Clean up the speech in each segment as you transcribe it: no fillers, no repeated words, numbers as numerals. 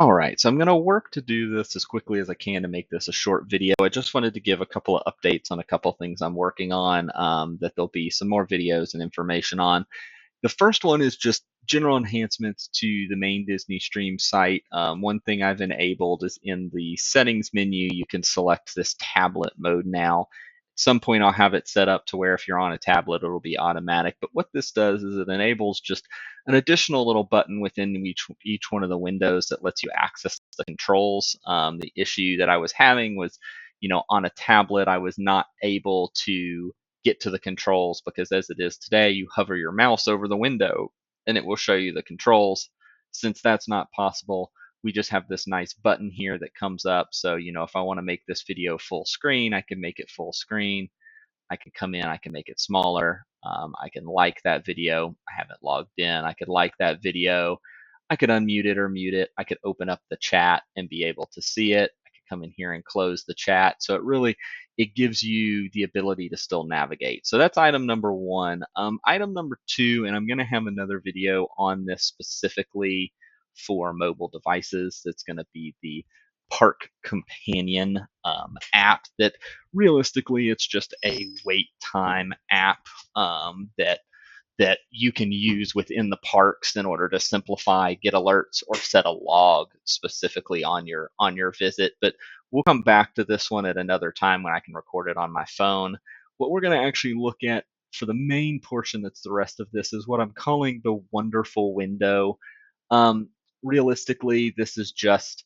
All right, so I'm going to work to do this as quickly as I can to make this a short video. I just wanted to give a couple of updates on a couple of things I'm working on that there'll be some more videos and information on. The first one is just general enhancements to the main Disney Stream site. One thing I've enabled is in the settings menu, you can select this tablet mode now. At some point, I'll have it set up to where if you're on a tablet, it'll be automatic. But what this does is it enables just an additional little button within each one of the windows that lets you access the controls. The issue that I was having was, on a tablet, I was not able to get to the controls because as it is today, you hover your mouse over the window and it will show you the controls. Since that's not possible, we just have this nice button here that comes up. So, if I want to make this video full screen, I can make it full screen. I can come in, I can make it smaller. I can like that video. I haven't logged in. I could like that video. I could unmute it or mute it. I could open up the chat and be able to see it. I could come in here and close the chat. So it gives you the ability to still navigate. So that's item number one. Item number two, and I'm going to have another video on this specifically for mobile devices. That's going to be the Park Companion app that realistically it's just a wait time app that you can use within the parks in order to simplify, get alerts, or set a log specifically on your visit. But we'll come back to this one at another time when I can record it on my phone. What we're going to actually look at for the main portion that's the rest of this is what I'm calling the wonderful window. Um, Realistically, this is just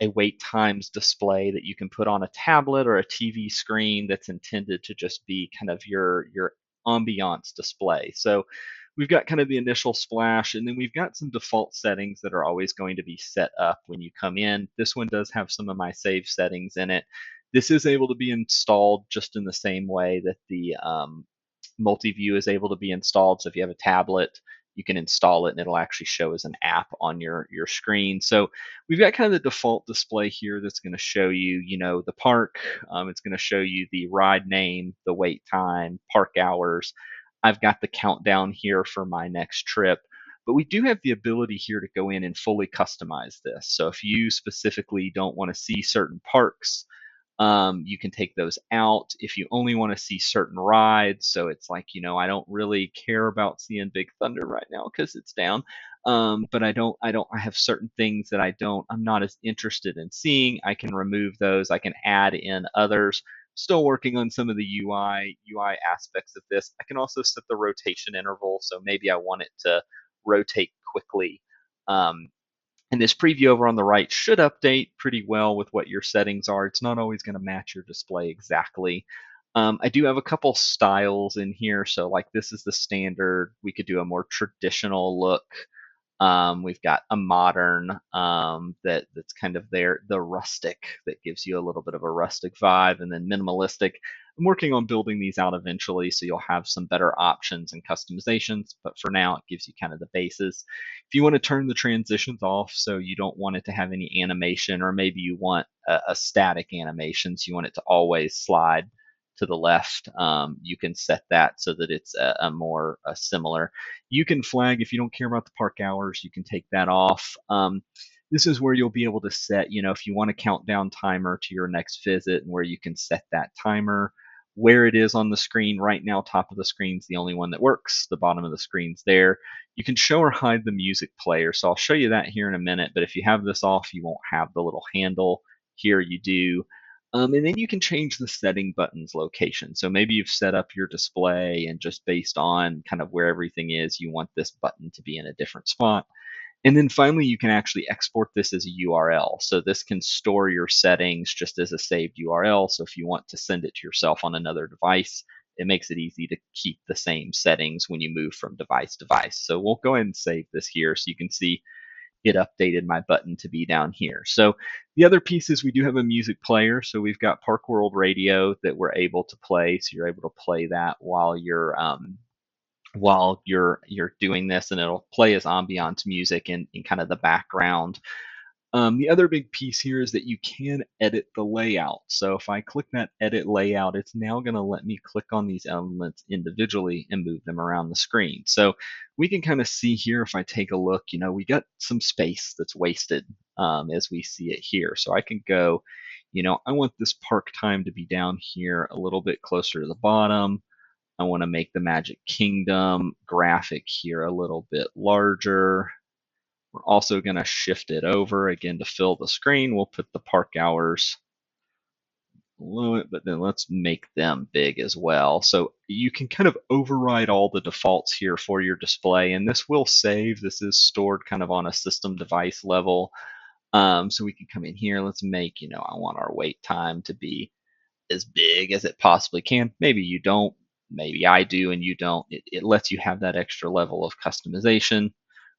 a wait times display that you can put on a tablet or a TV screen that's intended to just be kind of your ambiance display. So we've got kind of the initial splash, and then we've got some default settings that are always going to be set up when you come in. This one does have some of my save settings in it. This is able to be installed just in the same way that the multi-view is able to be installed. So if you have a tablet, you can install it and it'll actually show as an app on your screen. So we've got kind of the default display here that's going to show you, the park. It's going to show you the ride name, the wait time, park hours. I've got the countdown here for my next trip. But we do have the ability here to go in and fully customize this. So if you specifically don't want to see certain parks, you can take those out if you only want to see certain rides. So it's like, I don't really care about seeing Big Thunder right now because it's down. But I have certain things that I'm not as interested in seeing. I can remove those. I can add in others. Still working on some of the UI aspects of this. I can also set the rotation interval. So maybe I want it to rotate quickly. Um, and this preview over on the right should update pretty well with what your settings are. It's not always going to match your display exactly. I do have a couple styles in here. So like this is the standard. We could do a more traditional look. We've got a modern that's kind of the rustic that gives you a little bit of a rustic vibe, and then minimalistic. I'm working on building these out eventually, so you'll have some better options and customizations. But for now, it gives you kind of the bases. If you want to turn the transitions off, so you don't want it to have any animation, or maybe you want a static animation, so you want it to always slide to the left, you can set that so that it's a more similar. You can flag if you don't care about the park hours, you can take that off. This is where you'll be able to set, if you want a countdown timer to your next visit, and where you can set that timer, where it is on the screen. Right now, top of the screen is the only one that works. The bottom of the screen's there. You can show or hide the music player. So I'll show you that here in a minute. But if you have this off, you won't have the little handle. Here you do. And then you can change the setting button's location. So maybe you've set up your display and just based on kind of where everything is, you want this button to be in a different spot. And then finally, you can actually export this as a URL. So this can store your settings just as a saved URL. So if you want to send it to yourself on another device, it makes it easy to keep the same settings when you move from device to device. So we'll go ahead and save this here so you can see it updated my button to be down here. So the other piece is we do have a music player. So we've got Park World Radio that we're able to play. So you're able to play that while you're doing this, and it'll play as ambiance music in kind of the background. The other big piece here is that you can edit the layout. So if I click that edit layout, it's now going to let me click on these elements individually and move them around the screen. So we can kind of see here, if I take a look, we got some space that's wasted as we see it here. So I can go, I want this park time to be down here a little bit closer to the bottom. I want to make the Magic Kingdom graphic here a little bit larger. We're also going to shift it over again to fill the screen. We'll put the park hours below it, but then let's make them big as well. So you can kind of override all the defaults here for your display, and this will save. This is stored kind of on a system device level. So we can come in here. Let's make, I want our wait time to be as big as it possibly can. Maybe you don't, maybe I do and you don't. It lets you have that extra level of customization.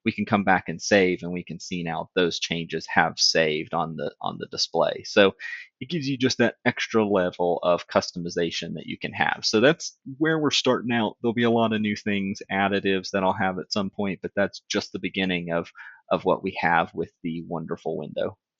We can come back and save, and we can see now those changes have saved on the display. So it gives you just that extra level of customization that you can have. So that's where we're starting out. There'll be a lot of new things, additives that I'll have at some point, but that's just the beginning of what we have with the wonderful window.